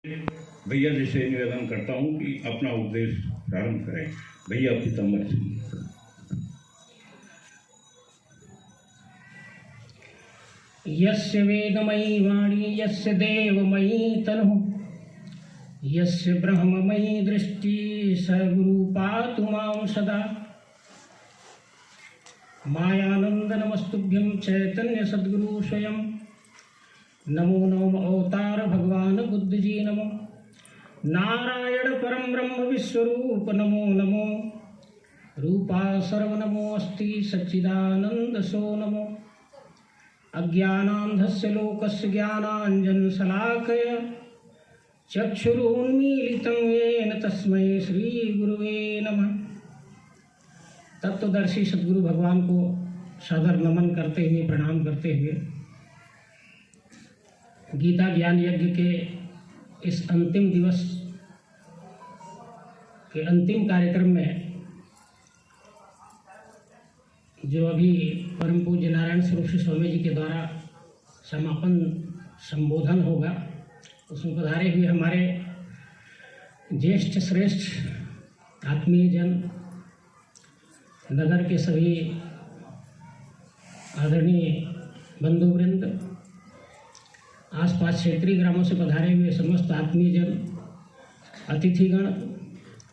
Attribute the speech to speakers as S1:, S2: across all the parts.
S1: भैया जैसे निवेदन करता हूँ कि अपना उपदेश प्रारंभ करें। भैया पीताम्बर सिंह।
S2: यस्य वेदमयी वाणी यस्य देवमयी तनुः यस्य ब्रह्ममयी दृष्टि स गुरु पातु मां सदा। मायानंद नमस्तुभ्यं चैतन्य सद्गुरु स्वयं। नमो नमो अवतार भगवान बुद्ध जी नमो। नारायण परम ब्रह्म विश्वरूप नमो नमो। रूपा सर्व नमो अस्ति सच्चिदानंद सो नमो। अज्ञानान्धस्य लोकस्य ज्ञानाञ्जन शलाकय चक्षुरुन्मीलितं येन तस्मै श्री गुरुवे नमः। तत्वदर्शी सद्गुरु भगवान को सादर नमन करते हुए प्रणाम करते हुए गीता ज्ञान यज्ञ के इस अंतिम दिवस के अंतिम कार्यक्रम में जो अभी परम पूज्य नारायण स्वरूप स्वामी जी के द्वारा समापन संबोधन होगा, उसमें पधारे हुए हमारे ज्येष्ठ श्रेष्ठ आत्मीय जन, नगर के सभी आदरणीय बंधुवृंद, आसपास क्षेत्रीय ग्रामों से पधारे हुए समस्त आत्मीय जन, अतिथिगण,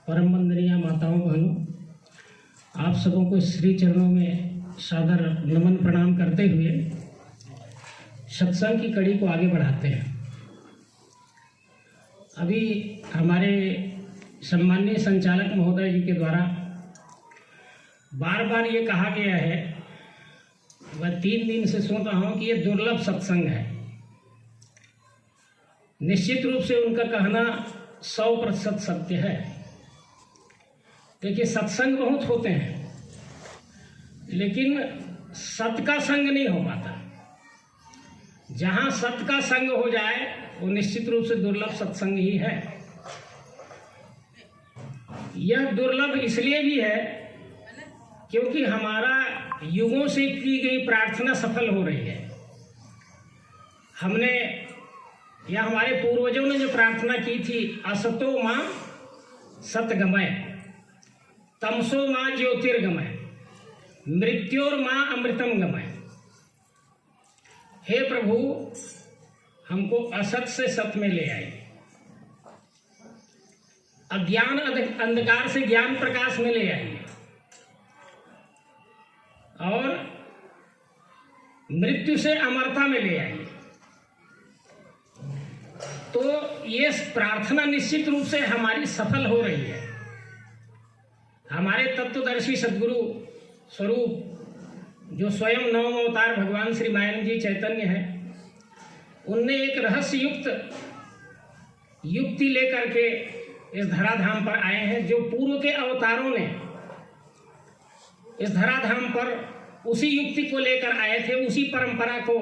S2: परम वंदनीय माताओं बहनों, आप सबों को श्री चरणों में सादर नमन प्रणाम करते हुए सत्संग की कड़ी को आगे बढ़ाते हैं। अभी हमारे सम्माननीय संचालक महोदय जी के द्वारा बार बार ये कहा गया है, वह 3 दिन से सुन रहा हूँ कि ये दुर्लभ सत्संग है। निश्चित रूप से उनका कहना 100% सत्य है। देखिए, सत्संग बहुत होते हैं, लेकिन सत का संग नहीं हो पाता। जहाँ सत का संग हो जाए वो निश्चित रूप से दुर्लभ सत्संग ही है। यह दुर्लभ इसलिए भी है क्योंकि हमारा युगों से की गई प्रार्थना सफल हो रही है। हमने या हमारे पूर्वजों ने जो प्रार्थना की थी, असतो मां सतगमय, तमसो मां ज्योतिर्गमय, मृत्योर मां अमृतम गमय। हे प्रभु, हमको असत से सत में ले आए, अज्ञान अंधकार से ज्ञान प्रकाश में ले आइए, और मृत्यु से अमरता में ले आइए। तो ये प्रार्थना निश्चित रूप से हमारी सफल हो रही है। हमारे तत्वदर्शी सद्गुरु स्वरूप जो स्वयं नवम अवतार भगवान श्री मायानंद जी चैतन्य है, उनने एक रहस्य युक्ति लेकर के इस धराधाम पर आए हैं। जो पूर्व के अवतारों ने इस धराधाम पर उसी युक्ति को लेकर आए थे, उसी परंपरा को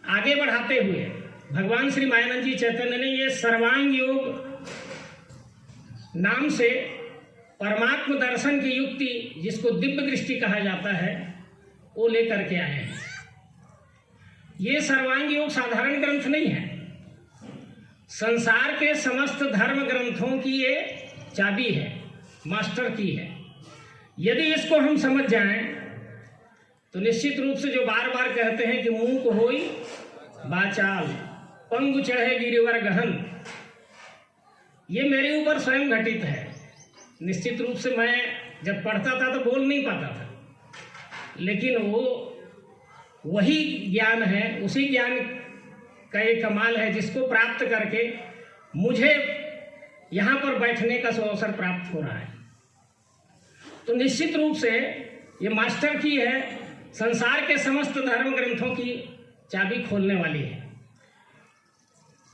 S2: आगे बढ़ाते हुए भगवान श्री मायानंद जी चैतन्य ने ये सर्वांग योग नाम से परमात्म दर्शन की युक्ति, जिसको दिव्य दृष्टि कहा जाता है, वो लेकर के आए हैं। ये सर्वांग योग साधारण ग्रंथ नहीं है। संसार के समस्त धर्म ग्रंथों की ये चाबी है, मास्टर की है। यदि इसको हम समझ जाएं तो निश्चित रूप से जो बार बार कहते हैं कि मूक होई बाचाल, पंगु चढ़े गिरिवर गहन, ये मेरे ऊपर स्वयं घटित है। निश्चित रूप से मैं जब पढ़ता था तो बोल नहीं पाता था, लेकिन वो वही ज्ञान है, उसी ज्ञान का एक कमाल है जिसको प्राप्त करके मुझे यहाँ पर बैठने का अवसर प्राप्त हो रहा है। तो निश्चित रूप से ये मास्टर की है, संसार के समस्त धर्म ग्रंथों की चाबी खोलने वाली है।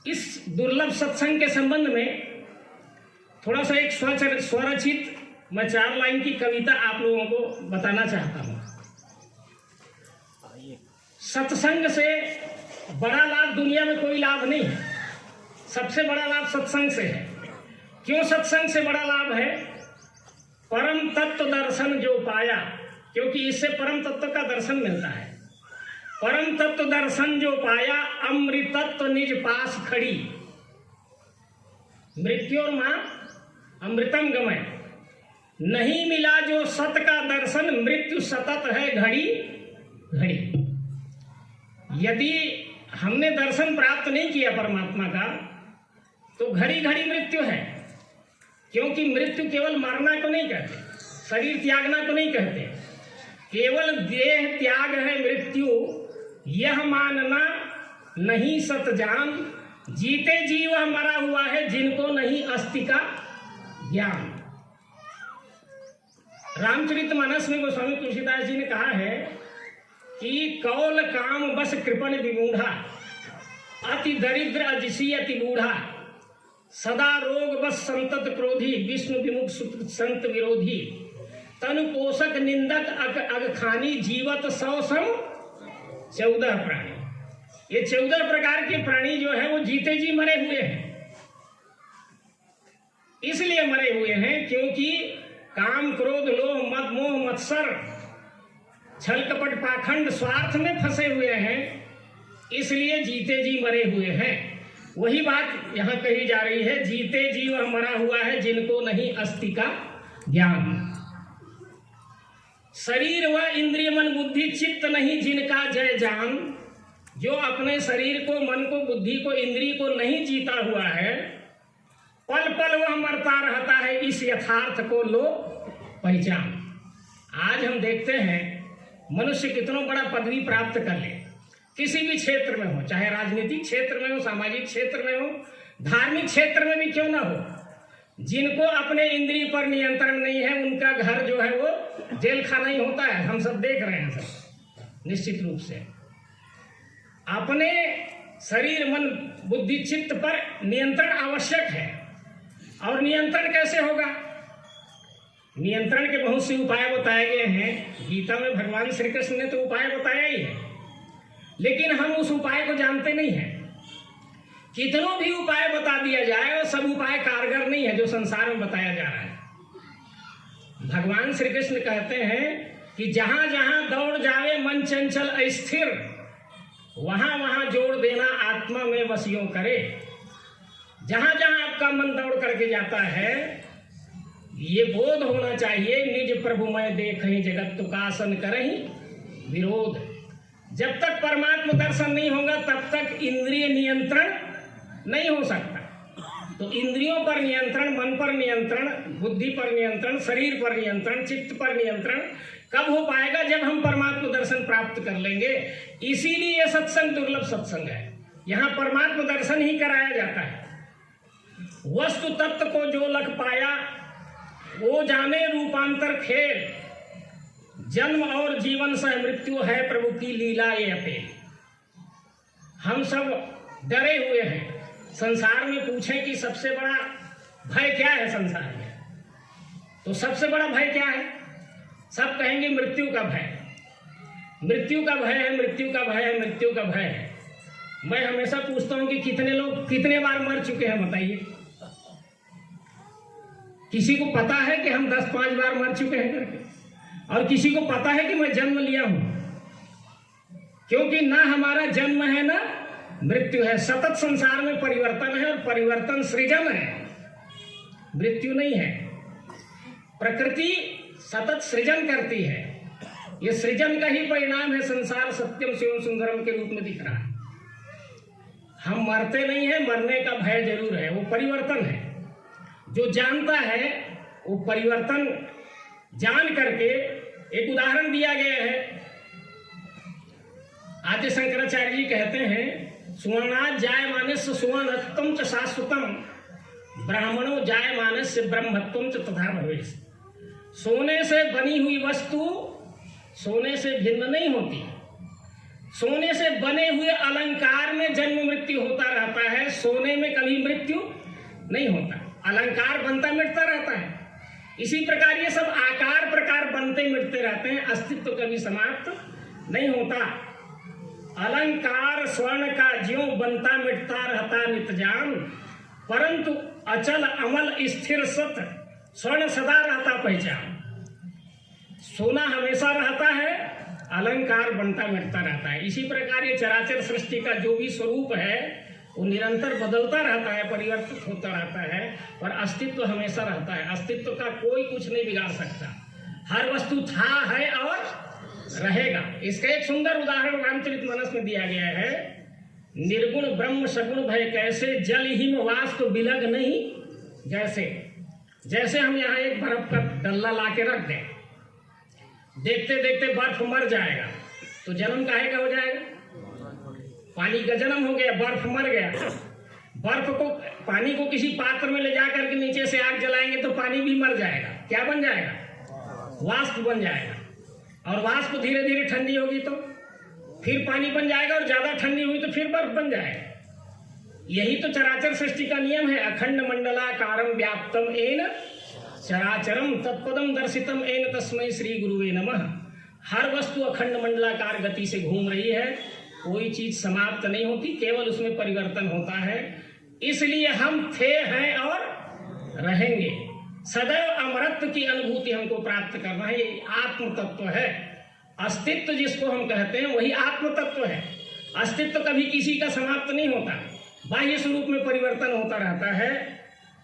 S2: इस दुर्लभ सत्संग के संबंध में थोड़ा सा एक स्वरचित मैं 4 लाइन की कविता आप लोगों को बताना चाहता हूँ। सत्संग से बड़ा लाभ दुनिया में कोई लाभ नहीं है। सबसे बड़ा लाभ सत्संग से है। क्यों सत्संग से बड़ा लाभ है? परम तत्व दर्शन जो पाया, क्योंकि इससे परम तत्व का दर्शन मिलता है। परम तत्व दर्शन जो पाया, अमृतत्व निज पास खड़ी। मृत्योर्मा अमृतम गमय, नहीं मिला जो सत का दर्शन, मृत्यु सतत है घड़ी घड़ी। यदि हमने दर्शन प्राप्त नहीं किया परमात्मा का तो घड़ी घड़ी मृत्यु है, क्योंकि मृत्यु केवल मरना को नहीं कहते, शरीर त्यागना को नहीं कहते, केवल देह त्याग है मृत्यु। यह मानना नहीं सत जान, जीते जी वह मरा हुआ है जिनको नहीं अस्थि का ज्ञान। रामचरितमानस में गोस्वामी तुलसीदास जी ने कहा है कि कौल काम बस कृपण विमूढ़ा, अति दरिद्र अजिसी अति बूढ़ा, सदा रोग बस संतत क्रोधी, विष्णु विमुख संत विरोधी, तनु पोषक निंदक अगखानी, जीवत 100 सम 14 प्राणी। ये 14 प्रकार के प्राणी जो है वो जीते जी मरे हुए हैं। इसलिए मरे हुए हैं क्योंकि काम क्रोध लोभ मद मोह मत्सर छल कपट पाखंड स्वार्थ में फंसे हुए हैं, इसलिए जीते जी मरे हुए हैं। वही बात यहाँ कही जा रही है, जीते जी वह मरा हुआ है जिनको नहीं अस्थि का ज्ञान। शरीर व इंद्रिय मन बुद्धि चित्त नहीं जिनका जय जान, जो अपने शरीर को मन को बुद्धि को इंद्रिय को नहीं जीता हुआ है, पल पल वह मरता रहता है, इस यथार्थ को लो पहचान। आज हम देखते हैं मनुष्य कितना बड़ा पदवी प्राप्त कर ले, किसी भी क्षेत्र में हो, चाहे राजनीतिक क्षेत्र में हो, सामाजिक क्षेत्र में हो, धार्मिक क्षेत्र में भी क्यों ना हो, जिनको अपने इंद्रिय पर नियंत्रण नहीं है उनका घर जो है वो जेल खाना ही होता है। हम सब देख रहे हैं सब निश्चित रूप से। अपने शरीर मन बुद्धि चित्त पर नियंत्रण आवश्यक है। और नियंत्रण कैसे होगा? नियंत्रण के बहुत से उपाय बताए गए हैं गीता में। भगवान श्री कृष्ण ने तो उपाय बताया ही है, लेकिन हम उस उपाय को जानते नहीं हैं। कितनों भी उपाय बता दिया जाए और सब उपाय कारगर नहीं है जो संसार में बताया जा रहा है। भगवान श्री कृष्ण कहते हैं कि जहां जहां दौड़ जावे मन चंचल अस्थिर, वहां वहां जोड़ देना आत्मा में वसियों करे। जहां जहां आपका मन दौड़ करके जाता है, ये बोध होना चाहिए निज प्रभु मैं देखहि जगत तुकासन करहि विरोध। जब तक परमात्मा दर्शन नहीं होगा तब तक इंद्रिय नियंत्रण नहीं हो सकता। तो इंद्रियों पर नियंत्रण, मन पर नियंत्रण, बुद्धि पर नियंत्रण, शरीर पर नियंत्रण, चित्त पर नियंत्रण कब हो पाएगा? जब हम परमात्मा दर्शन प्राप्त कर लेंगे। इसीलिए यह सत्संग दुर्लभ सत्संग है। यहाँ परमात्मा दर्शन ही कराया जाता है। वस्तु तत्व को जो लग पाया वो जाने रूपांतर खेल, जन्म और जीवन सह मृत्यु है प्रभु की लीला ये अपेल। हम सब डरे हुए हैं। संसार में पूछें कि सबसे बड़ा भय क्या है संसार में, तो सबसे बड़ा भय क्या है? सब कहेंगे मृत्यु का भय। मृत्यु का भय है, मृत्यु का भय है, मृत्यु का भय है। मैं हमेशा पूछता हूं कि कितने लोग कितने बार मर चुके हैं बताइए? किसी को पता है कि हम 10-5 बार मर चुके हैं करके? और किसी को पता है कि मैं जन्म लिया हूं? क्योंकि ना हमारा जन्म है ना मृत्यु है। सतत संसार में परिवर्तन है और परिवर्तन सृजन है, मृत्यु नहीं है। प्रकृति सतत सृजन करती है। यह सृजन का ही परिणाम है। संसार सत्यम शिवम सुंदरम के रूप में दिख रहा है। हम मरते नहीं है, मरने का भय जरूर है। वो परिवर्तन है। जो जानता है वो परिवर्तन जान करके, एक उदाहरण दिया गया है। आद्य शंकराचार्य जी कहते हैं, सुवर्णात् जायमानस्य सुवर्णत्वं च शाश्वतम, ब्राह्मणो जायमानस्य ब्रह्मत्वं च तथा भवेत्। सोने से बनी हुई वस्तु सोने से भिन्न नहीं होती। सोने से बने हुए अलंकार में जन्म मृत्यु होता रहता है, सोने में कभी मृत्यु नहीं होता। अलंकार बनता मिटता रहता है। इसी प्रकार ये सब आकार प्रकार बनते मिटते रहते हैं, अस्तित्व कभी समाप्त नहीं होता। अलंकार स्वर्ण का ज्यों बनता मिटता रहता नितजान, परंतु अचल अमल स्थिर सत स्वर्ण सदा रहता पहचान। सोना हमेशा रहता है, अलंकार बनता मिटता रहता है। इसी प्रकार ये चराचर सृष्टि का जो भी स्वरूप है वो निरंतर बदलता रहता है, परिवर्तित होता रहता है, पर अस्तित्व हमेशा रहता है। अस्तित्व का कोई कुछ नहीं बिगाड़ सकता। हर वस्तु था, है और रहेगा। इसका एक सुंदर उदाहरण रामचरितमानस में दिया गया है। निर्गुण ब्रह्म सगुण भय कैसे, जल हिम वाष्प बिलग नहीं जैसे। जैसे हम यहाँ एक बर्फ का डल्ला ला के रख दें, देखते देखते बर्फ मर जाएगा, तो जन्म काहे का हो जाएगा? पानी का जन्म हो गया, बर्फ मर गया। बर्फ को, पानी को किसी पात्र में ले जाकर के नीचे से आग जलाएंगे तो पानी भी मर जाएगा। क्या बन जाएगा? वाष्प बन जाएगा। और वाष्प धीरे धीरे ठंडी होगी तो फिर पानी बन जाएगा, और ज्यादा ठंडी हुई तो फिर बर्फ बन जाएगा। यही तो चराचर सृष्टि का नियम है। अखंड मंडलाकारं व्याप्तम येन चराचरम तत्पदम दर्शितम येन तस्मै श्री गुरुवे नमः। हर वस्तु अखंड मंडलाकार गति से घूम रही है, कोई चीज समाप्त नहीं होती, केवल उसमें परिवर्तन होता है। इसलिए हम थे, हैं और रहेंगे। सदैव अमरत्व की अनुभूति हमको प्राप्त करना है। ये आत्म तत्व है। अस्तित्व जिसको हम कहते हैं वही आत्म तत्व है। अस्तित्व कभी किसी का समाप्त नहीं होता, बाह्य स्वरूप में परिवर्तन होता रहता है।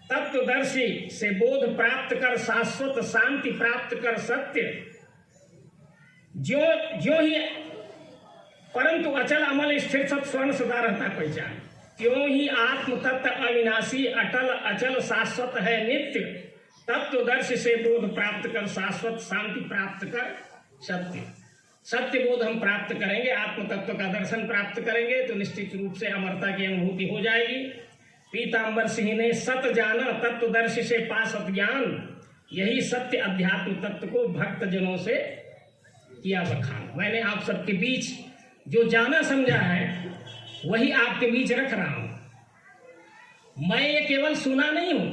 S2: तत्वदर्शी से बोध प्राप्त कर शाश्वत शांति प्राप्त कर सत्य जो ही, परंतु अचल अमल स्थिर सत स्वर्ण सदा रहता पहचान। क्यों ही आत्म तत्व अविनाशी अटल अचल शाश्वत है नित्य। तत्वदर्शी से बोध प्राप्त कर शाश्वत शांति प्राप्त कर सत्य। सत्य बोध हम प्राप्त करेंगे, आत्म तत्व का दर्शन प्राप्त करेंगे तो निश्चित रूप से अमरता की अनुभूति हो जाएगी। पीताम्बर सिंह ने सत जाना तत्वदर्शी से पा सत ज्ञान। यही सत्य अध्यात्म तत्व को भक्त जनों से किया बखान। मैंने आप सबके बीच जो जाना समझा है वही आपके बीच रख रहा हूं। मैं ये केवल सुना नहीं हूं,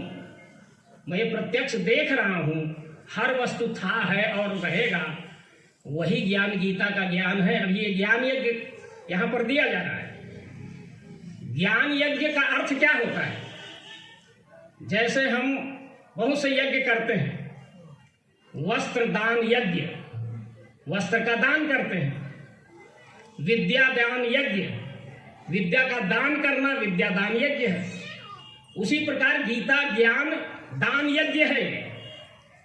S2: मैं ये प्रत्यक्ष देख रहा हूं। हर वस्तु था, है और रहेगा। वही ज्ञान गीता का ज्ञान है। अब ये ज्ञान यज्ञ यहां पर दिया जा रहा है। ज्ञान यज्ञ का अर्थ क्या होता है? जैसे हम बहुत से यज्ञ करते हैं, वस्त्र दान यज्ञ, वस्त्र का दान करते हैं। विद्या दान यज्ञ, विद्या का दान करना विद्या दान यज्ञ है। उसी प्रकार गीता ज्ञान दान यज्ञ है।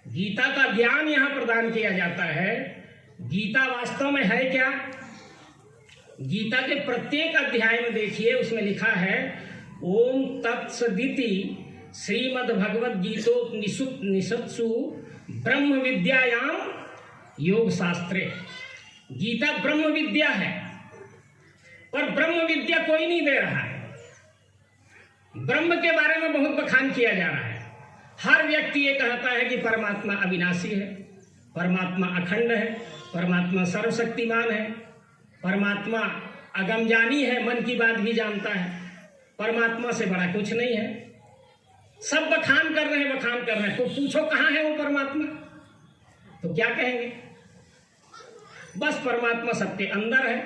S2: गीता का ज्ञान यहां प्रदान किया जाता है। गीता वास्तव में है क्या? गीता के प्रत्येक अध्याय में देखिए, उसमें लिखा है ओम तत्सदिति श्रीमद् भगवद गीतोपनिषत्सु ब्रह्म विद्यायाम योग शास्त्रे। गीता ब्रह्म विद्या है, पर ब्रह्म विद्या कोई नहीं दे रहा है। ब्रह्म के बारे में बहुत बखान किया जा रहा है। हर व्यक्ति ये कहता है कि परमात्मा अविनाशी है, परमात्मा अखंड है, परमात्मा सर्वशक्तिमान है, परमात्मा अगमजानी है, मन की बात भी जानता है, परमात्मा से बड़ा कुछ नहीं है। सब बखान कर रहे हैं, बखान कर रहे हैं। तो पूछो कहाँ है वो परमात्मा, तो क्या कहेंगे? बस परमात्मा सबके अंदर है।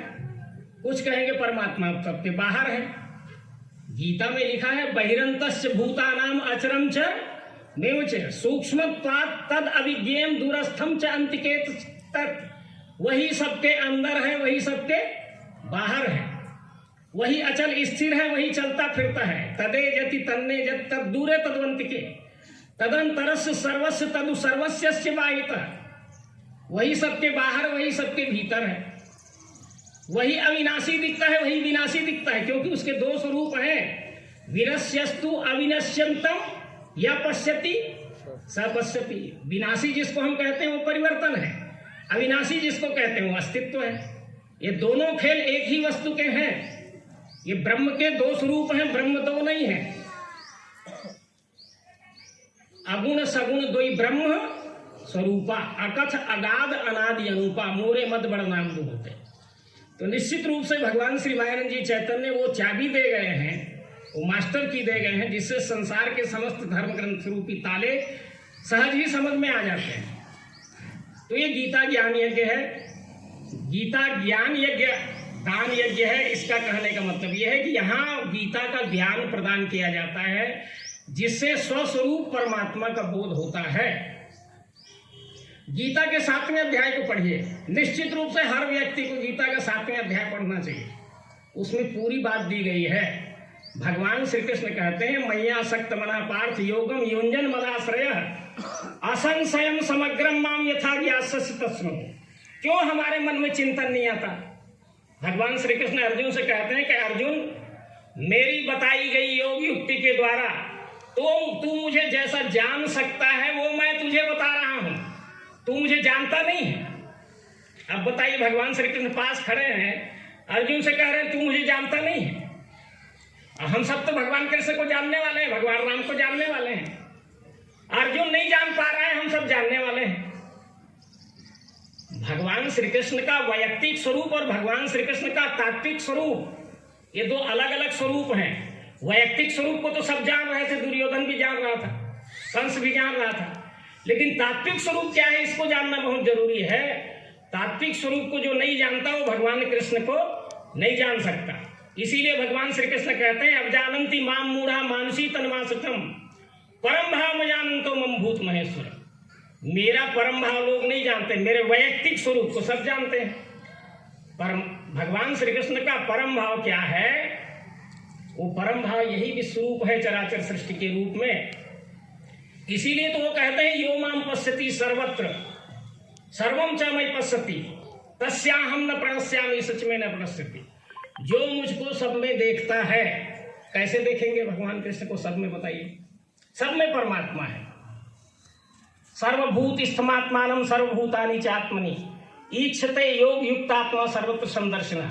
S2: कुछ कहेंगे परमात्मा सबके बाहर है। गीता में लिखा है बहिरंतस्य भूतानाम अचरम च मेव च सूक्ष्मत्वात् तद अविज्ञेयं दूरस्थम च अंतिकेत तत्। वही सबके अंदर है, वही सबके बाहर है, वही अचल स्थिर है, वही चलता फिरता है। तदे जति तन्ने जत तद दूरे तद्वंतिके तदंतरस्य सर्वस्य तदु सर्वस्यस्य बाहितः। वही सबके बाहर, वही सबके भीतर है। वही अविनाशी दिखता है, वही विनाशी दिखता है, क्योंकि उसके दो स्वरूप हैं। विनश्यस्तु अविनश्यंतम या पश्यति सपश्यति। विनाशी जिसको हम कहते हैं वो परिवर्तन है, अविनाशी जिसको कहते हैं वो अस्तित्व है। ये दोनों खेल एक ही वस्तु के हैं। ये ब्रह्म के दो स्वरूप हैं, ब्रह्म दो नहीं है। अगुण सगुण द्वय ब्रह्म स्वरूपा अकथ अगाध अनादि अनुपा मोरे मद बड़ नाम दो होते। तो निश्चित रूप से भगवान श्री मायानंद जी चैतन्य वो चाबी दे गए हैं, वो मास्टर की दे गए हैं, जिससे संसार के समस्त धर्म ग्रंथ रूपी ताले सहज ही समझ में आ जाते हैं। तो ये गीता ज्ञान यज्ञ है। गीता ज्ञान यज्ञ दान यज्ञ है। इसका कहने का मतलब यह है कि यहाँ गीता का ज्ञान प्रदान किया जाता है, जिससे स्वस्वरूप परमात्मा का बोध होता है। गीता के 7वें अध्याय को पढ़िए। निश्चित रूप से हर व्यक्ति को गीता का 7वें अध्याय पढ़ना चाहिए। उसमें पूरी बात दी गई है। भगवान श्री कृष्ण कहते हैं मैया सक्त मना पार्थ योगम युंजन मदाश्रय असंशयम समग्रम माम यथा ज्ञास्यसि तस्मै। क्यों हमारे मन में चिंतन नहीं आता? भगवान श्री कृष्ण अर्जुन से कहते हैं कि अर्जुन मेरी बताई गई योग युक्ति के द्वारा तू मुझे जैसा जान सकता है वो मैं तुझे बता रहा हूं, तू मुझे जानता नहीं है। अब बताइए, भगवान श्री कृष्ण पास खड़े हैं, अर्जुन से कह रहे हैं तू मुझे जानता नहीं है। हम सब तो भगवान कृष्ण को जानने वाले हैं, भगवान राम को जानने वाले हैं। अर्जुन नहीं जान पा रहा है, हम सब जानने वाले हैं। भगवान श्री कृष्ण का वैयक्तिक स्वरूप और भगवान श्री कृष्ण का तात्विक स्वरूप, ये दो अलग अलग स्वरूप हैं। वैयक्तिक स्वरूप को तो सब जान रहे थे, दुर्योधन भी जान रहा था, कंस भी जान रहा था, लेकिन तात्विक स्वरूप क्या है इसको जानना बहुत जरूरी है। तात्विक स्वरूप को जो नहीं जानता वो भगवान कृष्ण को नहीं जान सकता। इसीलिए भगवान श्री कृष्ण कहते हैं अब जानंती माम मूढ़ा मानसी तन्वासुतम परम भाव जानंतो मम भूत महेश्वर। मेरा परम भाव लोग नहीं जानते, मेरे वैयक्तिक स्वरूप को सब जानते हैं। परम भगवान श्री कृष्ण का परम भाव क्या है? वो परम भाव यही विश्वरूप है चराचर सृष्टि के रूप में। इसीलिए तो वो कहते हैं यो माम पश्यति सर्वत्र सर्वम च मयि पश्यति तस्याहम न प्रणश्यामि सच में न प्रणश्यति। जो मुझको सब में देखता है, कैसे देखेंगे भगवान कृष्ण को सब में? बताइए, सब में परमात्मा है। सर्वभूत स्थमात्मानम सर्वभूतानि चात्मनि ईक्षते योग युक्तात्मा सर्वत्र समदर्शनः।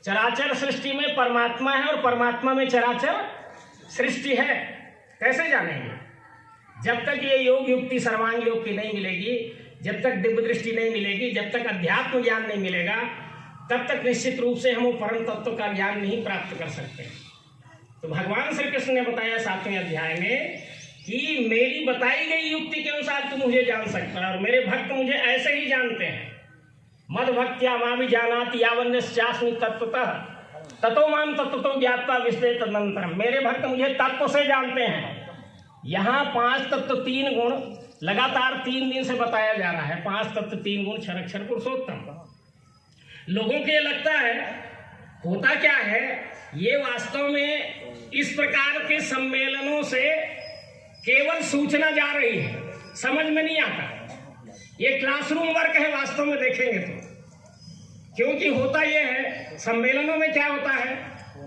S2: चराचर सृष्टि में परमात्मा है और परमात्मा में चराचर सृष्टि है। कैसे जानेंगे? जब तक ये योग युक्ति सर्वांग योग की नहीं मिलेगी, जब तक दिव्य दृष्टि नहीं मिलेगी, जब तक अध्यात्म ज्ञान नहीं मिलेगा, तब तक निश्चित रूप से हम वो परम तत्व का ज्ञान नहीं प्राप्त कर सकते। तो भगवान श्री कृष्ण ने बताया 7वें अध्याय में कि मेरी बताई गई युक्ति के अनुसार तू मुझे जान सकता है और मेरे भक्त मुझे ऐसे ही जानते हैं। मद भक्त्या मां जानाति यावन्यस्यास्मि तत्वतः ततो मां तत्वतो ज्ञात्वा विश्ले तदनंतरम। मेरे भक्त मुझे तत्व से जानते हैं। यहाँ 5 तत्व 3 गुण लगातार 3 दिन से बताया जा रहा है। 5 तत्व 3 गुण क्षर पुरुषोत्तम। लोगों को ये लगता है, होता क्या है, ये वास्तव में इस प्रकार के सम्मेलनों से केवल सूचना जा रही है, समझ में नहीं आता। ये क्लासरूम वर्क है वास्तव में देखेंगे तो। क्योंकि होता ये है, सम्मेलनों में क्या होता है,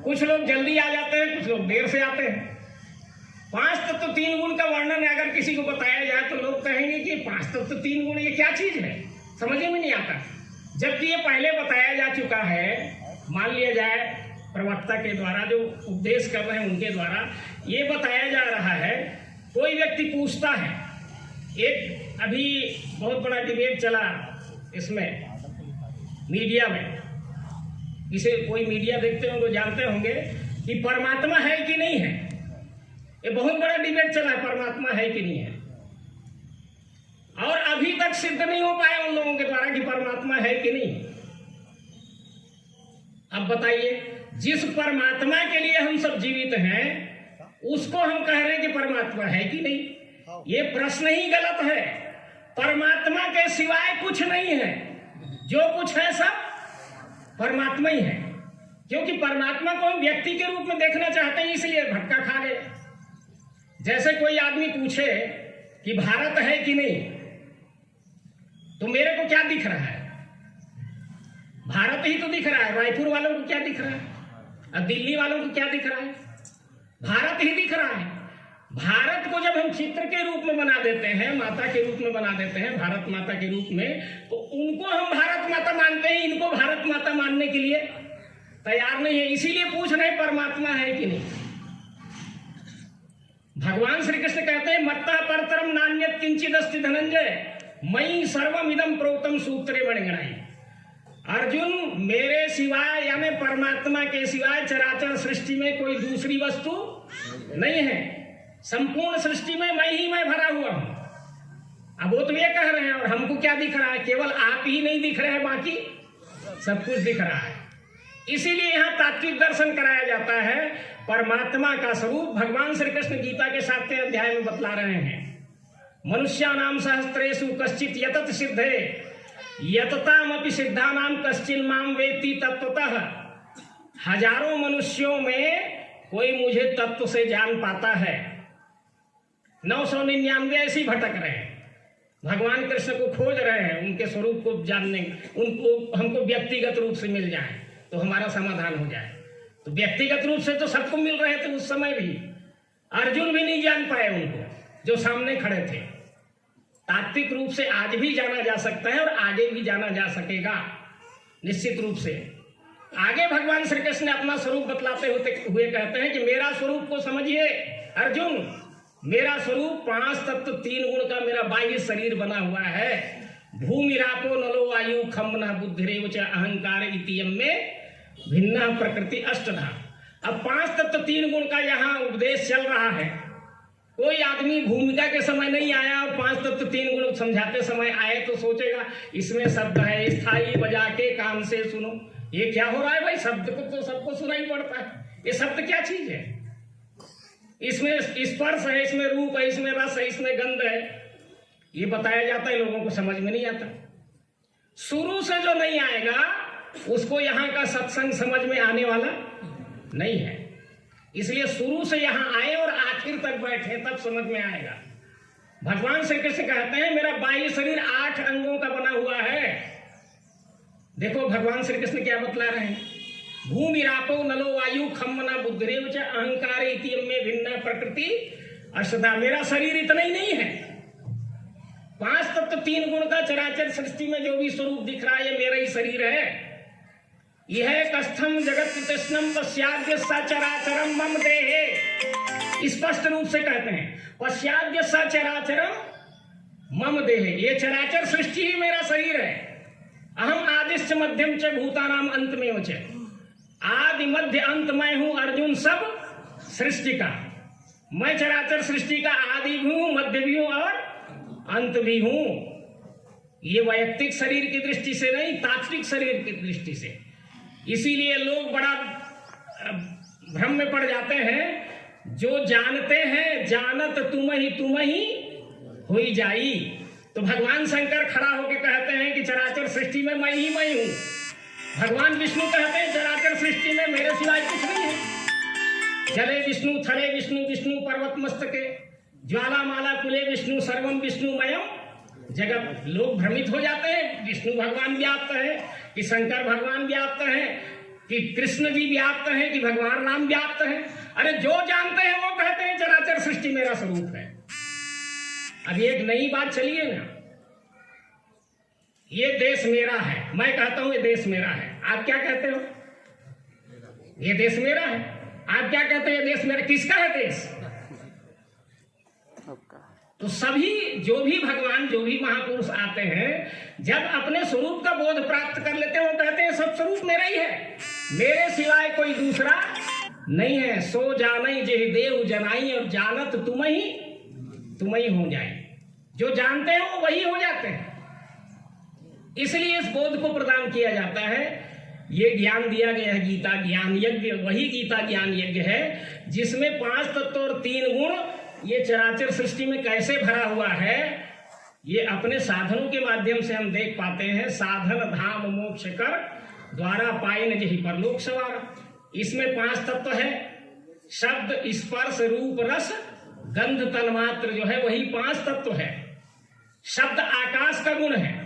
S2: कुछ लोग जल्दी आ जाते हैं, कुछ लोग देर से आते हैं। 5 तत्व 3 गुण का वर्णन अगर किसी को बताया जाए तो लोग कहेंगे कि 5 तत्व 3 गुण ये क्या चीज है, समझ में नहीं आता। जबकि ये पहले बताया जा चुका है। मान लिया जाए प्रवक्ता के द्वारा, जो उपदेश कर रहे हैं उनके द्वारा ये बताया जा रहा है। कोई व्यक्ति पूछता है, एक अभी बहुत बड़ा डिबेट चला इसमें मीडिया में, इसे कोई मीडिया देखते होंगे तो जानते होंगे कि परमात्मा है कि नहीं है। ये बहुत बड़ा डिबेट चला है, परमात्मा है कि नहीं है। और अभी तक सिद्ध नहीं हो पाया उन लोगों के द्वारा कि परमात्मा है कि नहीं। अब बताइए, जिस परमात्मा के लिए हम सब जीवित हैं उसको हम कह रहे हैं कि परमात्मा है कि नहीं। ये प्रश्न ही गलत है। परमात्मा के सिवाय कुछ नहीं है, जो कुछ है सब परमात्मा ही है। क्योंकि परमात्मा को हम व्यक्ति के रूप में देखना चाहते हैं, इसलिए धक्का खा गए। जैसे कोई आदमी पूछे कि भारत है कि नहीं, तो मेरे को क्या दिख रहा है? भारत ही तो दिख रहा है। रायपुर वालों को क्या दिख रहा है? और दिल्ली वालों को क्या दिख रहा है? भारत ही दिख रहा है। भारत को जब हम चित्र के रूप में बना देते हैं, माता के रूप में बना देते हैं, भारत माता के रूप में, तो उनको हम भारत माता मानते हैं, इनको भारत माता मानने के लिए तैयार नहीं है। इसीलिए पूछ रहे परमात्मा है कि नहीं। भगवान श्री कृष्ण कहते हैं मत्तः परतरम नान्यत् किंचित् अस्ति धनंजय मयि सर्वमिदं प्रोक्तम सूत्रे मणिगणाय। अर्जुन, मेरे सिवाय यानी परमात्मा के सिवाय चराचर सृष्टि में कोई दूसरी वस्तु नहीं है। संपूर्ण सृष्टि में मैं भरा हुआ हूं। अब वो तो ये कह रहे हैं, और हमको क्या दिख रहा है? केवल आप ही नहीं दिख रहे हैं, बाकी सब कुछ दिख रहा है। इसीलिए यहाँ तात्विक दर्शन कराया जाता है। परमात्मा का स्वरूप भगवान श्री कृष्ण गीता के 7वें अध्याय में बतला रहे हैं। मनुष्याणाम सहस्रेषु कश्चित् यतत सिद्धे यततामपि सिद्धानाम कश्चिन् माम वेत्ति तत्वतः। हजारों मनुष्यों में कोई मुझे तत्व से जान पाता है। 999 ऐसे ही भटक रहे हैं, भगवान कृष्ण को खोज रहे हैं, उनके स्वरूप को जानने, उनको हमको व्यक्तिगत रूप से मिल जाए तो हमारा समाधान हो जाए। तो व्यक्तिगत रूप से तो सबको मिल रहे थे उस समय भी, अर्जुन भी नहीं जान पाए उनको जो सामने खड़े थे। तात्विक रूप से आज भी जाना जा सकता है और आगे भी जाना जा सकेगा निश्चित रूप से। आगे भगवान श्री कृष्ण ने अपना स्वरूप बतलाते हुए कहते हैं कि मेरा स्वरूप को समझिए अर्जुन, मेरा स्वरूप 5 तत्व 3 गुण का मेरा बाह्य शरीर बना हुआ है। भूमि रापो नलो वायु खम न बुद्धिरेव च अहंकार इतियम में भिन्ना प्रकृति अष्टधा। अब 5 तत्व 3 गुण का यहाँ उपदेश चल रहा है। कोई आदमी भूमिका के समय नहीं आया और 5 तत्व 3 गुण समझाते समय आए तो सोचेगा इसमें शब्द है स्थाई, बजा के कान से सुनो। ये क्या हो रहा है भाई, शब्द को तो सबको सुनाई पड़ता है, ये शब्द क्या चीज है? इसमें स्पर्श है, इसमें रूप है, इसमें रस है, इसमें गंध है, ये बताया जाता है, लोगों को समझ में नहीं आता। शुरू से जो नहीं आएगा उसको यहाँ का सत्संग समझ में आने वाला नहीं है। इसलिए शुरू से यहाँ आए और आखिर तक बैठे तब समझ में आएगा। भगवान श्री कृष्ण कहते हैं मेरा बाह्य शरीर 8 अंगों का बना हुआ है। देखो भगवान श्री कृष्ण क्या बतला रहे हैं, भूमि रापो नलो वायु खम न बुद्धिरेव च अहंकार इतियम में भिन्ना प्रकृति अष्टधा। मेरा शरीर इतना ही नहीं है, 5 तत्व 3 गुण का चराचर सृष्टि में जो भी स्वरूप दिख रहा है ये मेरा ही शरीर है। यह कस्थम जगत कृष्णम पश्चाद्य सचराचरम मम देहे। स्पष्ट रूप से कहते हैं पश्चाद्य सचराचरम मम देहे, ये चराचर सृष्टि ही मेरा शरीर है। अहम आदिश्च मध्यम च भूतानाम अंत में च, आदि मध्य अंत मैं हूं अर्जुन सब सृष्टि का। मैं चराचर सृष्टि का आदि भी हूं, मध्य भी हूं और अंत भी हूं। ये वैयक्तिक शरीर की दृष्टि से नहीं, तात्विक शरीर की दृष्टि से। इसीलिए लोग बड़ा भ्रम में पड़ जाते हैं। जो जानते हैं जानत तुम ही हुई जाई। तो भगवान शंकर खड़ा होकर कहते हैं कि चराचर सृष्टि में मैं ही हूं। भगवान विष्णु कहते हैं चराचर सृष्टि में मेरे सिवाय कुछ नहीं है। जले विष्णु, थले विष्णु, विष्णु पर्वत मस्तके, ज्वाला माला कुले विष्णु, सर्वम विष्णुमयम जगत। लोग भ्रमित हो जाते हैं, विष्णु भगवान व्याप्त है कि शंकर भगवान व्याप्त है कि कृष्ण जी व्याप्त है कि भगवान राम व्याप्त है। अरे जो जानते हैं वो कहते हैं चराचर सृष्टि मेरा स्वरूप है। अब एक नई बात चलिए ना, ये देश मेरा है, मैं कहता हूं ये देश मेरा है, आप क्या कहते हो? ये देश मेरा है। आप क्या कहते हैं? ये देश मेरा। किसका है देश? तो सभी जो भी भगवान, जो भी महापुरुष आते हैं, जब अपने स्वरूप का बोध प्राप्त कर लेते हैं वो कहते हैं सब स्वरूप मेरा ही है, मेरे सिवाय कोई दूसरा नहीं है। सो जानई जे देव जनाई, और जानत तुम ही हो जाए। जो जानते हैं वो वही हो जाते हैं। इसलिए इस बोध को प्रदान किया जाता है। ये ज्ञान दिया गया है गीता ज्ञान यज्ञ, वही गीता ज्ञान यज्ञ है जिसमें 5 तत्व और 3 गुण ये चराचर सृष्टि में कैसे भरा हुआ है, ये अपने साधनों के माध्यम से हम देख पाते हैं। साधन धाम मोक्ष कर द्वारा पाइन जही परलोक सवार। इसमें 5 तत्व है, शब्द स्पर्श रूप रस गंध तन्मात्र, जो है वही 5 तत्व है। शब्द आकाश का गुण है,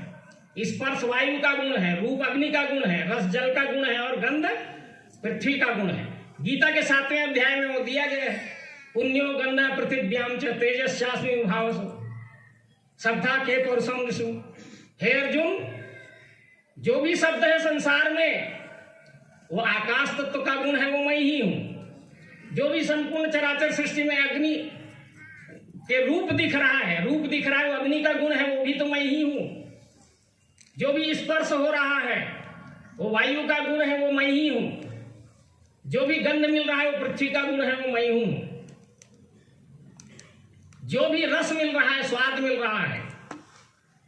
S2: स्पर्श वायु का गुण है, रूप अग्नि का गुण है, रस जल का गुण है और गंध पृथ्वी का गुण है। गीता के 7वें अध्याय में वो दिया गया है, पुण्यो गंधा पृथिव्याम च तेजस्यास्मि विभावसो शब्दा के पौरुषम विष्णु। हे अर्जुन, जो भी शब्द है संसार में वो आकाश तत्व का गुण है, वो मैं ही हूं। जो भी संपूर्ण चराचर सृष्टि में अग्नि के रूप दिख रहा है, वो अग्नि का गुण है, वो भी तो मैं ही हूं। जो भी स्पर्श हो रहा है वो वायु का गुण है, वो मैं ही हूं। जो भी गंध मिल रहा है वो पृथ्वी का गुण है, वो मैं हूं। जो भी रस मिल रहा है, स्वाद मिल रहा है,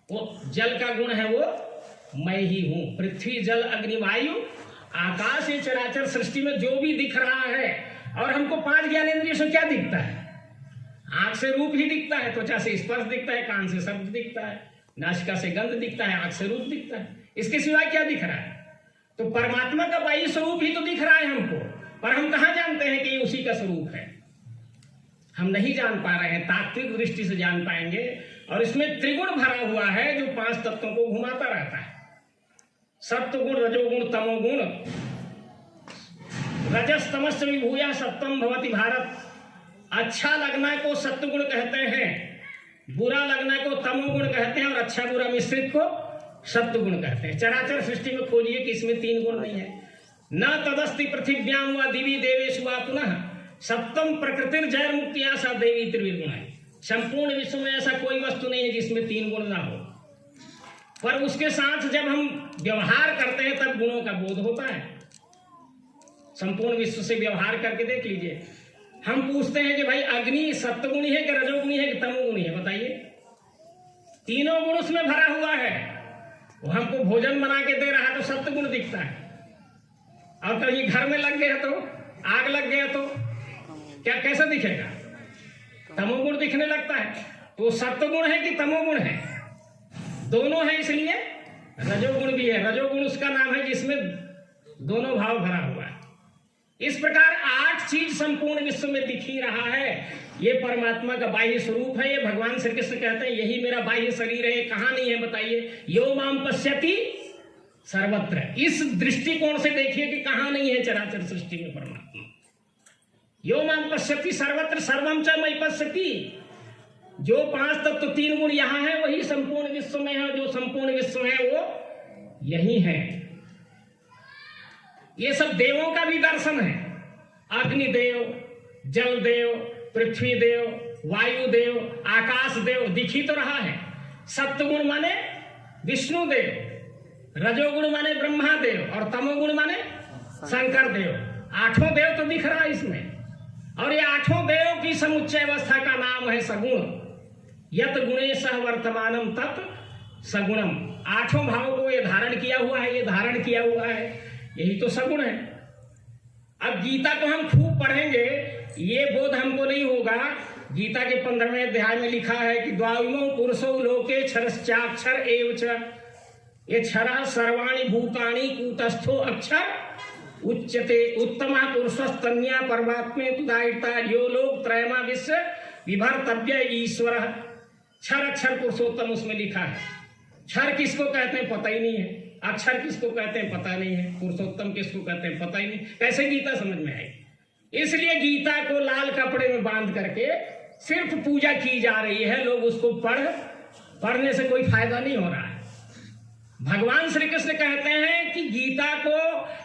S2: वो जल का गुण है, वो मैं ही हूं। पृथ्वी जल अग्नि वायु आकाश, ये चराचर सृष्टि में जो भी दिख रहा है। और हमको 5 ज्ञानेंद्रियों से क्या दिखता है? आंख से रूप ही दिखता है, त्वचा से स्पर्श दिखता है, कान से शब्द दिखता है, नासिका से गंध दिखता है, आंख से रूप दिखता है। इसके सिवाय क्या दिख रहा है? तो परमात्मा का बाह्य स्वरूप ही तो दिख रहा है हमको। पर हम कहाँ जानते हैं कि ये उसी का स्वरूप है? हम नहीं जान पा रहे हैं। तात्विक दृष्टि से जान पाएंगे। और इसमें त्रिगुण भरा हुआ है जो 5 तत्वों को घुमाता रहता है। सत्वगुण, रजोगुण, तमोगुण। रजस तमस विभूया सत्वम भवति भारत। अच्छा लगना को सत्वगुण कहते हैं, बुरा लगना को तमोगुण कहते हैं, और अच्छा बुरा मिश्रित को सत्वगुण कहते हैं। चराचर सृष्टि में खोजिए कि इसमें 3 गुण नहीं है। न तदस्ति पृथिव्याम व दिवि देवेषु वा पुनः सप्तम प्रकृतिर जैर मुक्तिया सा देवी त्रिविर्गुण है। संपूर्ण विश्व में ऐसा कोई वस्तु नहीं है जिसमें 3 गुण ना हो। पर उसके साथ जब हम व्यवहार करते हैं तब गुणों का बोध होता है। संपूर्ण विश्व से व्यवहार करके देख लीजिए। हम पूछते हैं कि भाई अग्नि सत्वगुणी है कि रजोगुणी है कि तमोगुणी है, बताइए। तीनों गुण उसमें भरा हुआ है। वो हमको भोजन बना के दे रहा है तो सत्वगुण दिखता है, और कहीं घर में लग गया तो, आग लग गया तो क्या कैसा दिखेगा? तमोगुण दिखने लगता है। तो सत्वगुण है कि तमोगुण है? दोनों है, इसलिए रजोगुण भी है। रजोगुण उसका नाम है जिसमें दोनों भाव भरा हुआ है। इस प्रकार 8 चीज संपूर्ण विश्व में दिख ही रहा है। ये परमात्मा का बाह्य स्वरूप है। ये भगवान श्री कृष्ण कहते हैं यही मेरा बाह्य शरीर है। कहाँ नहीं है बताइए? यो माम पश्यति सर्वत्र। इस दृष्टिकोण से देखिए कि कहाँ नहीं है चराचर सृष्टि में परमात्मा। यो माम पश्यति सर्वत्र सर्वम च मयि पश्यति। जो 5 तत्व 3 गुण यहाँ है वही संपूर्ण विश्व में है। जो संपूर्ण विश्व है वो यही है। ये सब देवों का भी दर्शन है। अग्निदेव, जल देव, पृथ्वी देव, वायु देव, आकाश देव दिख ही तो रहा है। सत्वगुण माने विष्णु देव, रजोगुण माने ब्रह्मा देव, और तमोगुण माने शंकर देव। 8 देव तो दिख रहा है इसमें। और ये 8 देव की समुच्चय अवस्था का नाम है सगुण। यत गुणे सह वर्तमानम तत् सगुणम। 8 भाव को ये धारण किया हुआ है, ये धारण किया हुआ है, यही तो सगुण है। अब गीता को हम खूब पढ़ेंगे, ये बोध हमको नहीं होगा। गीता के 15वें अध्याय में लिखा है कि द्वाविमो पुरुषो लोके क्षरश्चाक्षर एव च। ये क्षरः सर्वाणि भूतानि कूटस्थो अक्षर उच्यते उत्तमा पुरुषस्तन्या परमात्मे तुदायिता यो लोक त्रयमा विश्व विभर्तव्य ईश्वर। क्षर अक्षर पुरुषोत्तम उसमें लिखा है। क्षर किसको कहते हैं पता ही नहीं है, अक्षर किसको कहते हैं पता नहीं है, पुरुषोत्तम किसको कहते हैं पता ही नहीं। कैसे गीता समझ में आई? इसलिए गीता को लाल कपड़े में बांध करके सिर्फ पूजा की जा रही है। लोग उसको पढ़ने से कोई फायदा नहीं हो रहा है। भगवान श्री कृष्ण कहते हैं कि गीता को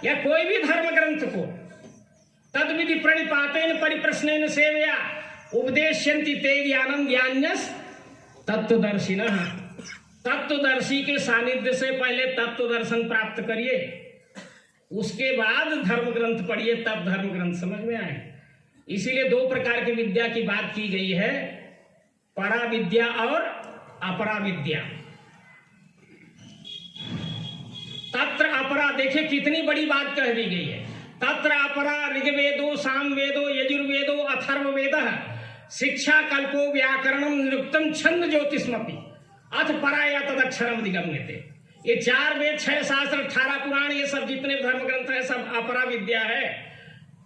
S2: या कोई भी धर्म ग्रंथ को तद विधि प्रणिपातेन परिप्रश्नेन सेवया उपदेश्यन्ति ते ज्ञानम ज्ञान्यस तत्वदर्शिनः। तत्वदर्शी के सानिध्य से पहले तत्व दर्शन प्राप्त करिए, उसके बाद धर्म ग्रंथ पढ़िए, तब धर्म ग्रंथ समझ में आए। इसीलिए 2 प्रकार की विद्या की बात की गई है, परा विद्या और अपरा विद्या। तत्र अपरा, देखिए कितनी बड़ी बात कह दी गई है। तत्र अपरा ऋग्वेदो सामवेदो यजुर्वेदो अथर्ववेदः शिक्षा कल्पो व्याकरणम निरुक्तम छंद ज्योतिषमपि अथ पराया तदक्षरम दिगम्यते। ये 4 वेद 6 शास्त्र 18 पुराण, ये सब जितने धर्म ग्रंथ है सब अपरा विद्या है।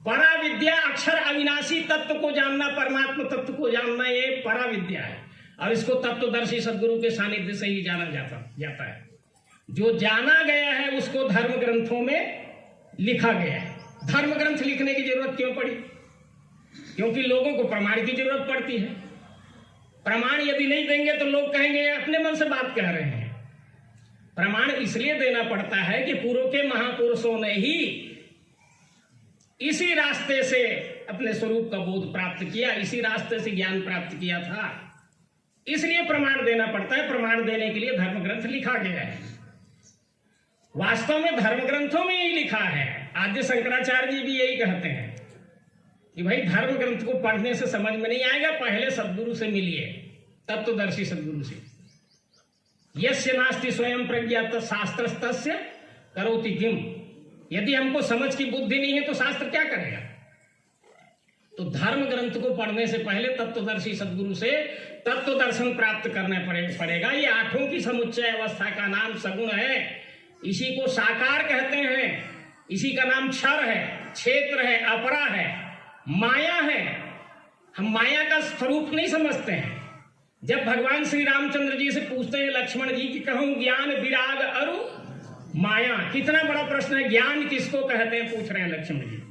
S2: परा विद्या अक्षर अविनाशी तत्व को जानना, परमात्मा तत्व को जानना, ये परा विद्या है। और इसको तत्वदर्शी सदगुरु के सानिध्य से ही जाना जाता है। जो जाना गया है उसको धर्म ग्रंथों में लिखा गया है। धर्म ग्रंथ लिखने की जरूरत क्यों पड़ी? क्योंकि लोगों को प्रमाण की जरूरत पड़ती है। प्रमाण यदि नहीं देंगे तो लोग कहेंगे अपने मन से बात कह रहे हैं। प्रमाण इसलिए देना पड़ता है कि पूर्व के महापुरुषों ने ही इसी रास्ते से अपने स्वरूप का बोध प्राप्त किया, इसी रास्ते से ज्ञान प्राप्त किया था, इसलिए प्रमाण देना पड़ता है। प्रमाण देने के लिए धर्म ग्रंथ लिखा गया है। वास्तव में धर्म ग्रंथों में यही लिखा है। आद्य शंकराचार्य जी भी यही कहते हैं कि भाई धर्म ग्रंथ को पढ़ने से समझ में नहीं आएगा, पहले सदगुरु से मिलिए, तत्वदर्शी सदगुरु से। यस्य नास्ति स्वयं प्रज्ञा शास्त्रस्तस्य करोति किम। यदि हमको समझ की बुद्धि नहीं है तो शास्त्र क्या करेगा? तो धर्म ग्रंथ को पढ़ने से पहले तत्वदर्शी सदगुरु से तत्व दर्शन प्राप्त करना पड़ेगा। ये 8 की समुच्चय अवस्था का नाम सगुण है। इसी को साकार कहते हैं। इसी का नाम क्षर है, क्षेत्र है, अपरा है, माया है। हम माया का स्वरूप नहीं समझते हैं। जब भगवान श्री रामचंद्र जी से पूछते हैं लक्ष्मण जी कि कहूं ज्ञान विराग अरु माया, कितना बड़ा प्रश्न है। ज्ञान किसको कहते हैं पूछ रहे हैं लक्ष्मण जी,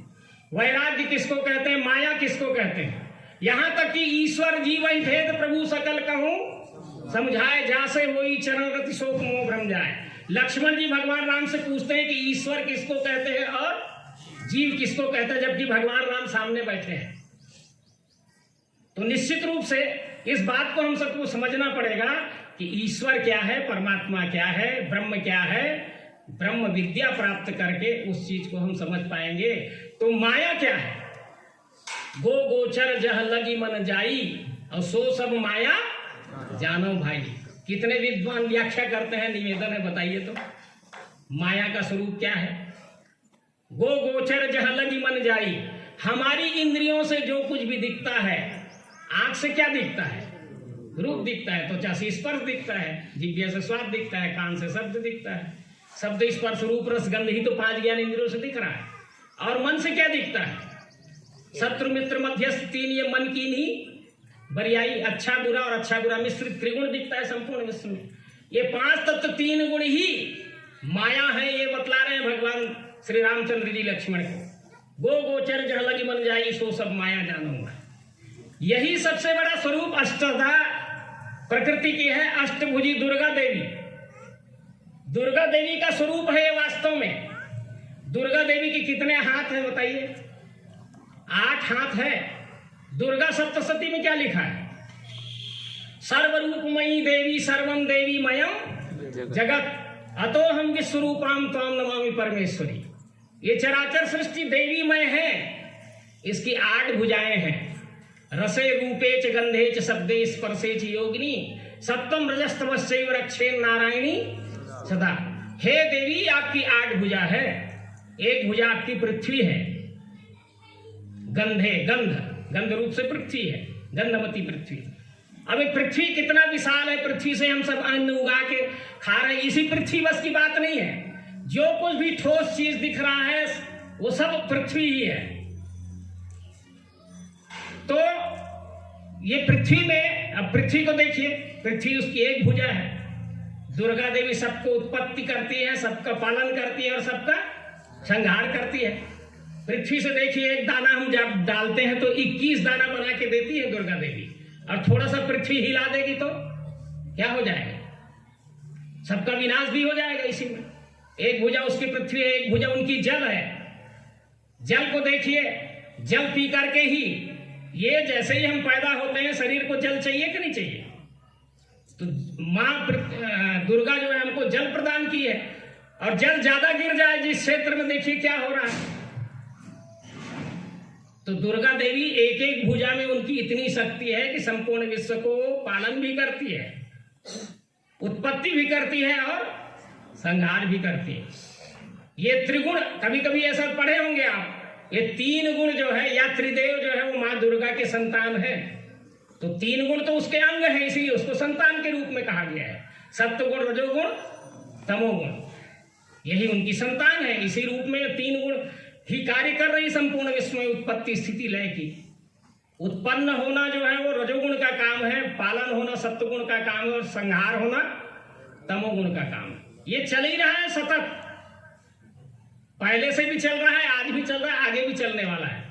S2: वैराग्य किसको कहते हैं, माया किसको कहते हैं। यहां तक कि ईश्वर जीव ही भेद प्रभु सकल कहूं समझाए, जासे होई चरण रति शोक मोह भ्रम जाए। लक्ष्मण जी भगवान राम से पूछते हैं कि ईश्वर किसको कहते हैं और जीव किसको कहते हैं, जबकि भगवान राम सामने बैठे हैं। तो निश्चित रूप से इस बात को हम सबको समझना पड़ेगा कि ईश्वर क्या है, परमात्मा क्या है, ब्रह्म क्या है। ब्रह्म विद्या प्राप्त करके उस चीज को हम समझ पाएंगे। तो माया क्या है, गो गोचर जह लगी मन जाई और सो सब माया जानो भाई। कितने विद्वान व्याख्या करते हैं, निवेदन है बताइए तो माया का स्वरूप क्या है। गो गोचर जह लगी मन जाई, हमारी इंद्रियों से जो कुछ भी दिखता है, आंख से क्या दिखता है, रूप दिखता है, त्वचा से स्पर्श दिखता है, जिह्वा से स्वाद दिखता है, कान से शब्द दिखता है, शब्द स्पर्श रूप रस गंध ही तो 5 ज्ञान इंद्रियों से दिख रहा है। और मन से क्या दिखता है, शत्रु मित्र मध्यस्थ 3 ये मन की नहीं बरियाई, अच्छा बुरा और अच्छा बुरा मिश्रित त्रिगुण दिखता है संपूर्ण विश्व में। ये 5 तत्व 3 गुण ही माया है, ये बतला रहे हैं भगवान श्री रामचंद्र जी लक्ष्मण को। गो गोचर जह लगी मन जाई सो सब माया जानूंगा। यही सबसे बड़ा स्वरूप अष्टधा प्रकृति की है। अष्टभुजी दुर्गा देवी, दुर्गा देवी का स्वरूप है वास्तव में। दुर्गा देवी के कितने हाथ हैं बताइए, 8 हाथ है। दुर्गा सप्तशती में क्या लिखा है, सर्वरूपमयी देवी सर्वम देवी मयम जगत अतो हम विश्वरूपाम त्वाम नमामि परमेश्वरी। ये चराचर सृष्टि देवीमय है, इसकी 8 भुजाएं हैं। रसे रूपे च गंधे च शब्दे स्पर्शे च योगिनी सप्तम रजस्तमश्चैव रक्षेन नारायणी सदा। हे देवी आपकी 8 भुजा है। एक भुजा आपकी पृथ्वी है, गंधे गंध रूप से पृथ्वी है, गंधमती पृथ्वी। अब ये पृथ्वी कितना विशाल है, पृथ्वी से हम सब अन्न उगा के खा रहे हैं। इसी पृथ्वी बस की बात नहीं है, जो कुछ भी ठोस चीज दिख रहा है वो सब पृथ्वी ही है। तो ये पृथ्वी में, अब पृथ्वी को देखिए, पृथ्वी उसकी एक भुजा है। दुर्गा देवी सबको उत्पत्ति करती है, सबका पालन करती है और सबका संहार करती है। पृथ्वी से देखिए एक दाना हम जब डालते हैं तो 21 दाना बना के देती है दुर्गा देवी, और थोड़ा सा पृथ्वी हिला देगी तो क्या हो जाएगा, सबका विनाश भी हो जाएगा इसी में। एक भुजा उसकी पृथ्वी है, एक भुजा उनकी जल है। जल को देखिए, जल पी करके ही, ये जैसे ही हम पैदा होते हैं शरीर को जल चाहिए कि नहीं चाहिए, तो माँ दुर्गा जो है हमको जल प्रदान की है। और जल ज्यादा गिर जाए जिस क्षेत्र में, देखिए क्या हो रहा है। तो दुर्गा देवी एक एक भुजा में उनकी इतनी शक्ति है कि संपूर्ण विश्व को पालन भी करती है, उत्पत्ति भी करती है और संहार भी करती है। ये त्रिगुण, कभी कभी ऐसा पढ़े होंगे आप, ये 3 गुण जो है, या त्रिदेव जो है वो माँ दुर्गा के संतान है। तो 3 गुण तो उसके अंग है, इसलिए उसको संतान के रूप में कहा गया है। सत्वगुण, रजोगुण, तमोगुण, यही उनकी संतान है। इसी रूप में 3 गुण ही कार्य कर रही संपूर्ण विश्व में, उत्पत्ति स्थिति लय की। उत्पन्न होना जो है वो रजोगुण का काम है, पालन होना सत्वगुण का काम है और संहार होना तमोगुण का काम है। ये चल ही रहा है सतत, पहले से भी चल रहा है, आज भी चल रहा है, आगे भी चलने वाला है।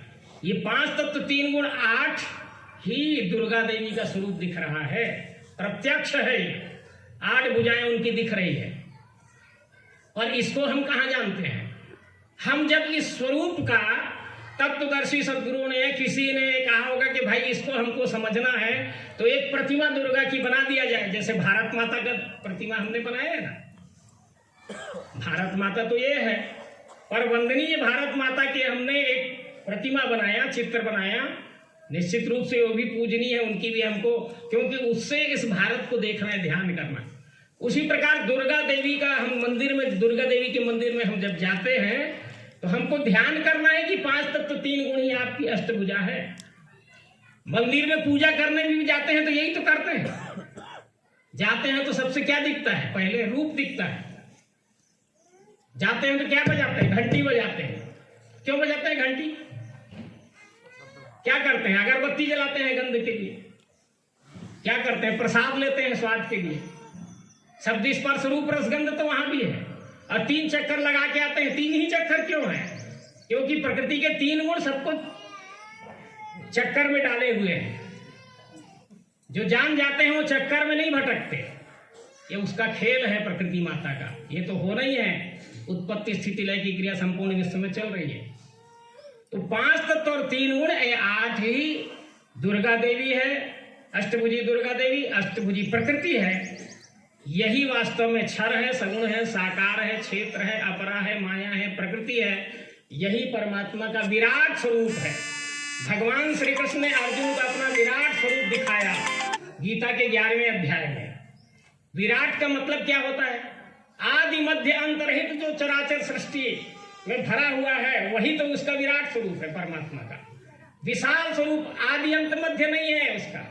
S2: ये 5 तत्व 3 गुण 8 ही दुर्गा देवी का स्वरूप दिख रहा है, प्रत्यक्ष है। ये 8 भुजाएं उनकी दिख रही है। और इसको हम कहाँ जानते हैं, हम जब इस स्वरूप का तत्वदर्शी सदगुरु ने, किसी ने कहा होगा कि भाई इसको हमको समझना है, तो एक प्रतिमा दुर्गा की बना दिया जाए। जैसे भारत माता का प्रतिमा हमने बनाया है ना, भारत माता तो ये है, पर वंदनीय भारत माता के हमने एक प्रतिमा बनाया, चित्र बनाया। निश्चित रूप से वो भी पूजनीय है, उनकी भी हमको, क्योंकि उससे इस भारत को देखना है, ध्यान करना। उसी प्रकार दुर्गा देवी का हम मंदिर में, दुर्गा देवी के मंदिर में हम जब जाते हैं तो हमको ध्यान करना है कि 5 तत्व 3 गुण ही आपकी अष्टभुजा है। मंदिर में पूजा करने भी जाते हैं तो यही तो करते हैं। जाते हैं तो सबसे क्या दिखता है, पहले रूप दिखता है। जाते हैं तो क्या बजाते हैं? घंटी बजाते हैं। क्यों बजाते हैं घंटी? क्या करते हैं? अगरबत्ती जलाते हैं गंध के लिए। क्या करते हैं? प्रसाद लेते हैं स्वाद के लिए। शब्द स्पर्श रूप रसगंध तो वहां भी है। और 3 चक्कर लगा के आते हैं। 3 ही चक्कर क्यों है? क्योंकि प्रकृति के 3 गुण सबको चक्कर में डाले हुए हैं। जो जान जाते हैं वो चक्कर में नहीं भटकते। ये उसका खेल है प्रकृति माता का। ये तो हो रही है, उत्पत्ति स्थिति लय की क्रिया संपूर्ण विश्व में चल रही है। तो 5 तत्व और 3 गुण, 8 ही दुर्गा देवी है। अष्टभुजी दुर्गा देवी, अष्टभुजी प्रकृति है। यही वास्तव में क्षर है, सगुण है, साकार है, क्षेत्र है, अपरा है, माया है, प्रकृति है। यही परमात्मा का विराट स्वरूप है। भगवान श्री कृष्ण ने अर्जुन का अपना विराट स्वरूप दिखाया गीता के 11वें अध्याय में। विराट का मतलब क्या होता है? आदि मध्य अंत रहित जो चराचर सृष्टि में भरा हुआ है, वही तो उसका विराट स्वरूप है परमात्मा का। विशाल स्वरूप, आदि अंत मध्य नहीं है उसका,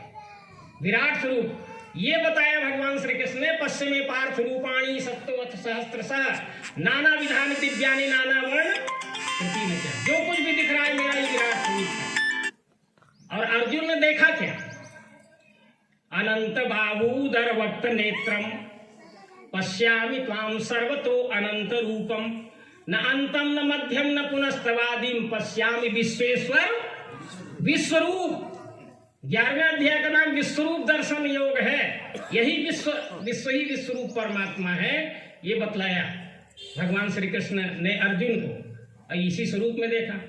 S2: विराट स्वरूप। ये बताया भगवान श्री कृष्ण ने, पश्चिमे पार्थ रूपाणी सप्तवत सहस्त्रशः नाना विधान दिव्यानि नाना वर्ण कृति में। क्या जो कुछ भी दिख रहा है मेरा ही विराट स्वरूप है। और अर्जुन ने देखा क्या? अनंत बाहूदर वक्त नेत्रम पश्यामि त्वां सर्वतो अनंत रूपम न अंतम न मध्यम न पुनस्तवादिम पश्यामि विश्वेश्वर विश्वरूप। 11वें अध्याय का नाम विश्वरूप दर्शन योग है। यही विश्व ही विश्वरूप परमात्मा है। ये बतलाया भगवान श्री कृष्ण ने अर्जुन को, और इसी स्वरूप में देखा।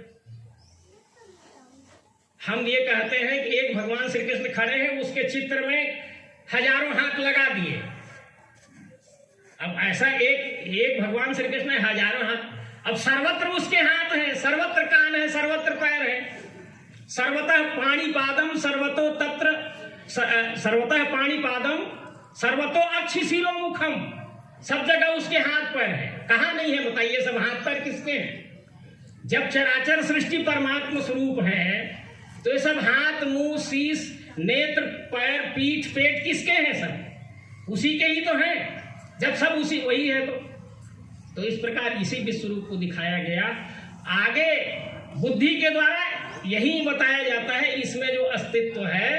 S2: हम ये कहते हैं कि एक भगवान श्री कृष्ण खड़े हैं, उसके चित्र में हजारों हाथ लगा दिए। अब ऐसा एक भगवान श्री कृष्ण है, हजारों हाथ। अब सर्वत्र उसके हाथ हैं, सर्वत्र कान है, सर्वत्र पैर है। सर्वतः पाणिपादम सर्वतो तत्र सर्वतः पाणिपादम सर्वतो अक्षिशिरो मुखम। सब जगह उसके हाथ पैर है। कहाँ नहीं है बताइए? सब हाथ पैर किसके हैं? जब चराचर सृष्टि परमात्मा स्वरूप है तो ये सब हाथ, मुंह, शीश, नेत्र, पैर, पीठ, पेट किसके हैं? सब उसी के ही तो हैं। जब सब उसी वही है तो इस प्रकार इसी विश्वरूप को दिखाया गया। आगे बुद्धि के द्वारा यही बताया जाता है, इसमें जो अस्तित्व है,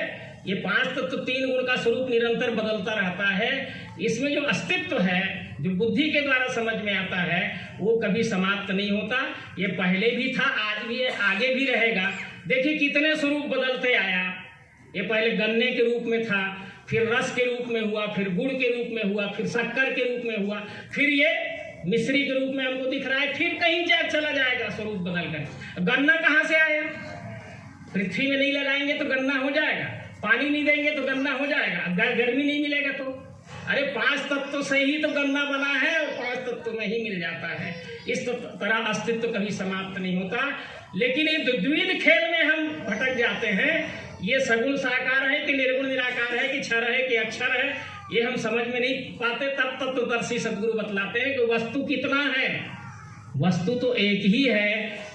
S2: ये 5 तत्व 3 गुण का स्वरूप निरंतर बदलता रहता है। इसमें जो अस्तित्व है, जो बुद्धि के द्वारा समझ में आता है, वो कभी समाप्त नहीं होता। ये पहले भी था, आज भी है, आगे भी रहेगा। देखिए कितने स्वरूप बदलते आया। ये पहले गन्ने के रूप में था, फिर रस के रूप में हुआ, फिर गुड़ के रूप में हुआ, फिर शक्कर के रूप में हुआ, फिर ये मिश्री के रूप में हमको दिख रहा है, फिर कहीं चला जाएगा स्वरूप बदल कर। गन्ना कहाँ से आया? पृथ्वी में नहीं लगाएंगे तो गन्ना हो जाएगा, पानी नहीं देंगे तो गन्ना हो जाएगा, गर्मी नहीं मिलेगा तो। अरे 5 तत्व से ही तो गन्ना बना है और 5 तत्व में ही मिल जाता है। इस तरह अस्तित्व कभी समाप्त नहीं होता। लेकिन ये द्विविध खेल में हम भटक जाते हैं। ये सगुण साकार है कि निर्गुण निराकार है कि क्षर है कि अक्षर है, ये हम समझ में नहीं पाते। तब तत्वदर्शी सदगुरु बतलाते हैं कि वस्तु कितना है। वस्तु तो एक ही है,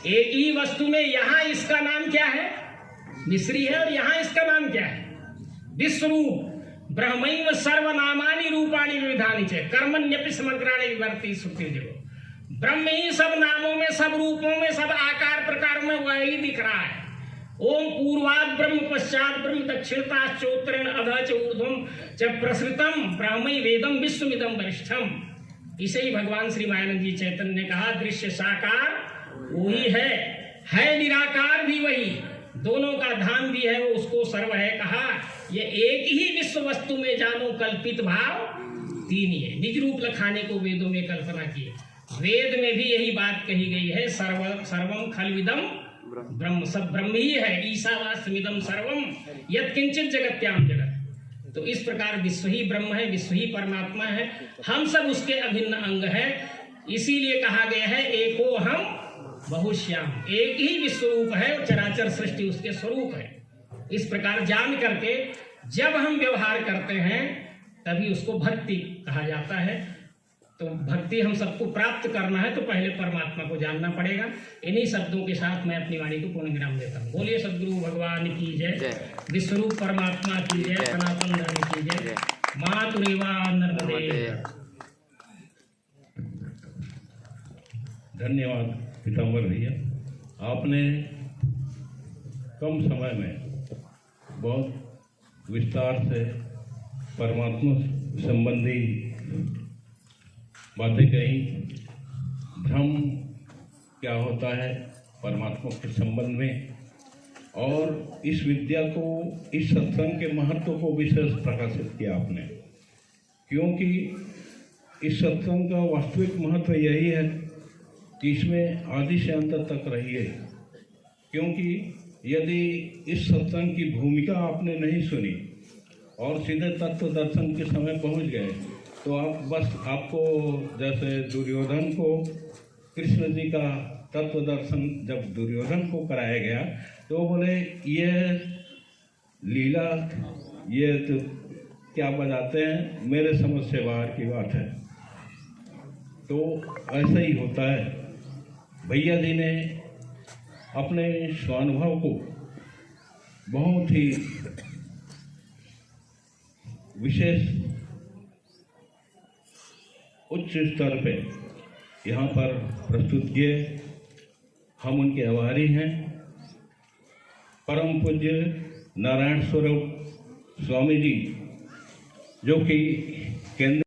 S2: एक ही वस्तु में यहाँ इसका नाम क्या है? मिश्री है, और यहाँ इसका नाम क्या है? विश्वरूप। ब्रह्मैव सर्वनामानि रूपाणि विविधानि च कर्मण्यपि समग्राणि विवर्ति सुखिर्जगो। ब्रह्म ही सब नामों में, सब रूपों में, सब आकार प्रकार में वही दिख रहा है। ओम पूर्वाद ब्रह्म पश्चात ब्रह्म दक्षिणताश्चोत्तरेण अधः च ऊर्ध्वं च प्रसृतम ब्रह्मै वेदम विश्वमिदं वरिष्ठम। इसे ही भगवान श्री मायानंद जी चैतन्य ने कहा, दृश्य साकार वही है निराकार भी वही, दोनों का धाम भी है वो, उसको सर्व है कहा। ये एक ही विश्व वस्तु में जानो कल्पित भाव 3 ही है। निज रूप लखाने को वेदों में कल्पना की। वेद में भी यही बात कही गई है, सर्वम खलविदम ब्रह्म। सब ब्रह्म ही है। ईशावास्यमिदं सर्वम यत्किंचित जगत्याम जगत। तो इस प्रकार विश्व ही ब्रह्म है, विश्व ही परमात्मा है, हम सब उसके अभिन्न अंग हैं। इसीलिए कहा गया है एको हम बहुश्याम। एक ही विश्वरूप है और चराचर सृष्टि उसके स्वरूप है। इस प्रकार जान करके जब हम व्यवहार करते हैं तभी उसको भक्ति कहा जाता है। तो भक्ति हम सबको प्राप्त करना है तो पहले परमात्मा को जानना पड़ेगा। इन्हीं शब्दों के साथ मैं अपनी वाणी को पूर्ण विराम देता हूँ। बोलिए सद्गुरु भगवान की जय, विश्वरूप परमात्मा की जय, सनातन धर्म की जय। मातुरेवा नर्मदे।
S1: धन्यवाद पीताम्बर भैया, आपने कम समय में बहुत विस्तार से परमात्मा संबंधी बातें कही। भ्रम क्या होता है परमात्मा के संबंध में, और इस विद्या को, इस सत्संग के महत्व को विशेष प्रकाशित किया आपने, क्योंकि इस सत्संग का वास्तविक महत्व यही है कि इसमें आदि से अंत तक रहिए। क्योंकि यदि इस सत्संग की भूमिका आपने नहीं सुनी और सीधे तत्व दर्शन के समय पहुंच गए, तो आप बस, आपको जैसे दुर्योधन को कृष्ण जी का तत्व दर्शन जब दुर्योधन को कराया गया तो बोले ये लीला, ये तो क्या बजाते हैं, मेरे समझ से बाहर की बात है। तो ऐसा ही होता है। भैया जी ने अपने स्वानुभव को बहुत ही विशेष उच्च स्तर पे यहाँ पर प्रस्तुत किए। हम उनके आभारी हैं। परम पूज्य नारायण स्वरूप स्वामी जी, जो कि केंद्र